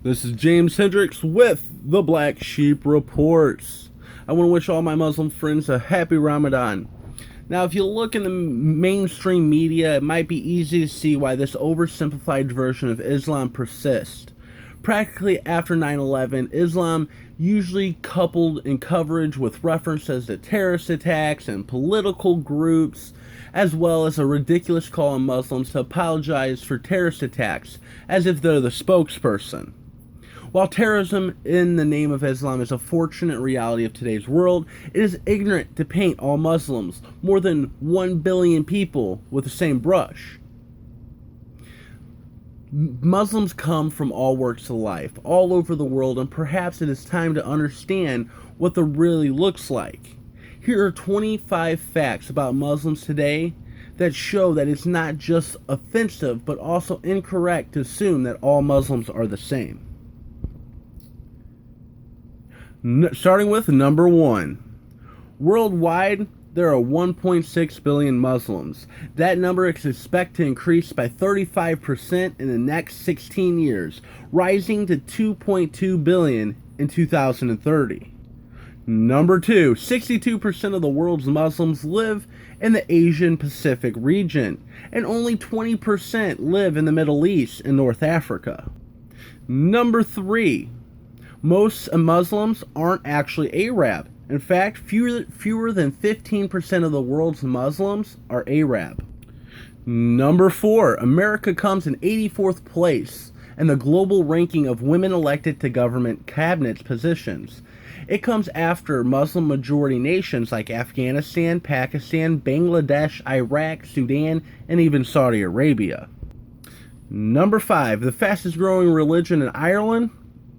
This is James Hendricks with the Black Sheep Reports. I want to wish all my Muslim friends a happy Ramadan. Now, if you look in the mainstream media, it might be easy to see why this oversimplified version of Islam persists. Practically after 9/11, Islam usually coupled in coverage with references to terrorist attacks and political groups, as well as a ridiculous call on Muslims to apologize for terrorist attacks, as if they're the spokesperson. While terrorism in the name of Islam is a fortunate reality of today's world, it is ignorant to paint all Muslims, more than 1 billion people, with the same brush. Muslims come from all walks of life, all over the world, and perhaps it is time to understand what the really looks like. Here are 25 facts about Muslims today that show that it's not just offensive, but also incorrect to assume that all Muslims are the same. Starting with number 1. Worldwide, there are 1.6 billion Muslims. That number is expected to increase by 35% in the next 16 years, rising to 2.2 billion in 2030. Number 2. 62% of the world's Muslims live in the Asian Pacific region, and only 20% live in the Middle East and North Africa. Number 3. Most Muslims aren't actually Arab. In fact, fewer than 15% of the world's Muslims are Arab. Number 4. America comes in 84th place in the global ranking of women elected to government cabinet positions. It comes after Muslim-majority nations like Afghanistan, Pakistan, Bangladesh, Iraq, Sudan, and even Saudi Arabia. Number 5. The fastest-growing religion in Ireland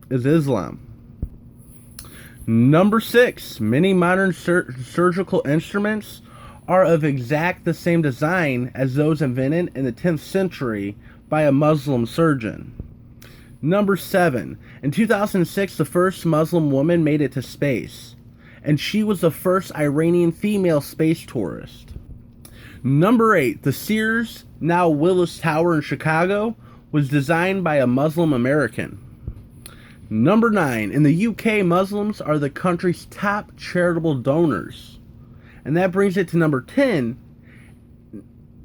is Islam. Number 6. Many modern surgical instruments are of exact the same design as those invented in the 10th century by a Muslim surgeon. Number 7. In 2006, the first Muslim woman made it to space, and she was the first Iranian female space tourist. Number 8. The Sears, now Willis Tower in Chicago, was designed by a Muslim American. Number 9. In the UK, Muslims are the country's top charitable donors. And that brings it to number 10.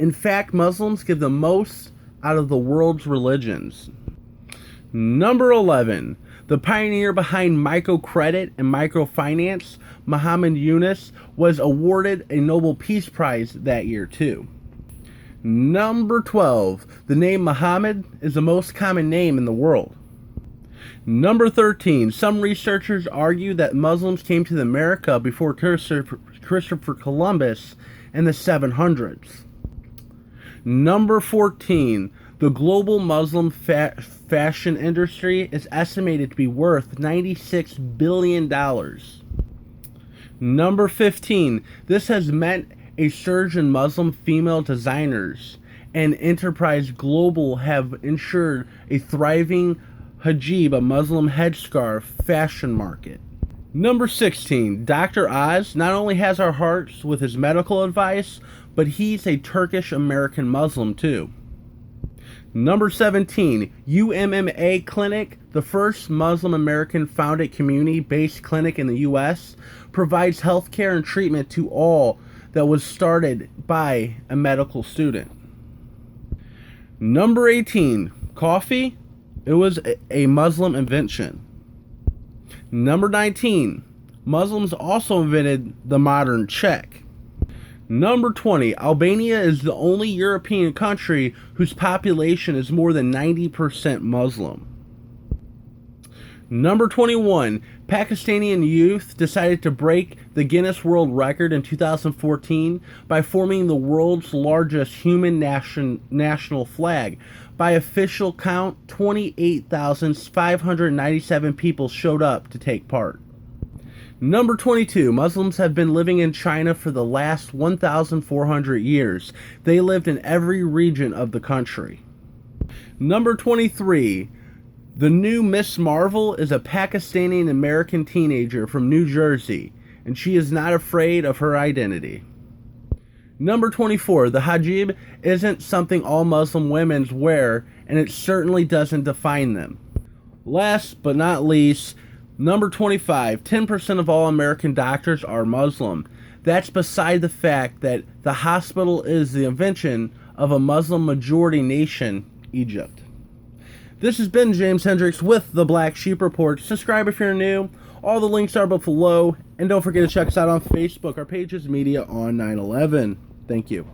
In fact, Muslims give the most out of the world's religions. Number 11. The pioneer behind microcredit and microfinance, Muhammad Yunus, was awarded a Nobel Peace Prize that year too. Number 12. The name Muhammad is the most common name in the world. Number 13. Some researchers argue that Muslims came to America before Christopher Columbus in the 700s. Number 14. The global Muslim fashion industry is estimated to be worth $96 billion. Number 15. This has meant a surge in Muslim female designers, and Enterprise Global have ensured a thriving hijab, a Muslim headscarf fashion market. Number 16. Dr. Oz not only has our hearts with his medical advice, but he's a Turkish American Muslim too. Number 17. UMMA Clinic, the first Muslim American founded community-based clinic in the U.S., provides healthcare and treatment to all that was started by a medical student. Number 18. Coffee? It was a Muslim invention. Number 19. Muslims also invented the modern check. Number 20. Albania is the only European country whose population is more than 90% Muslim. Number 21. Pakistani youth decided to break the Guinness World Record in 2014 by forming the world's largest human national flag. By official count, 28,597 people showed up to take part. Number 22. Muslims have been living in China for the last 1,400 years. They lived in every region of the country. Number 23. The new Miss Marvel is a Pakistani American teenager from New Jersey, and she is not afraid of her identity. Number 24. The hijab isn't something all Muslim women wear, and it certainly doesn't define them. Last but not least, number 25, 10% of all American doctors are Muslim. That's beside the fact that the hospital is the invention of a Muslim majority nation, Egypt. This has been James Hendricks with the Black Sheep Report. Subscribe if you're new. All the links are below. And don't forget to check us out on Facebook. Our page is Media on 9/11. Thank you.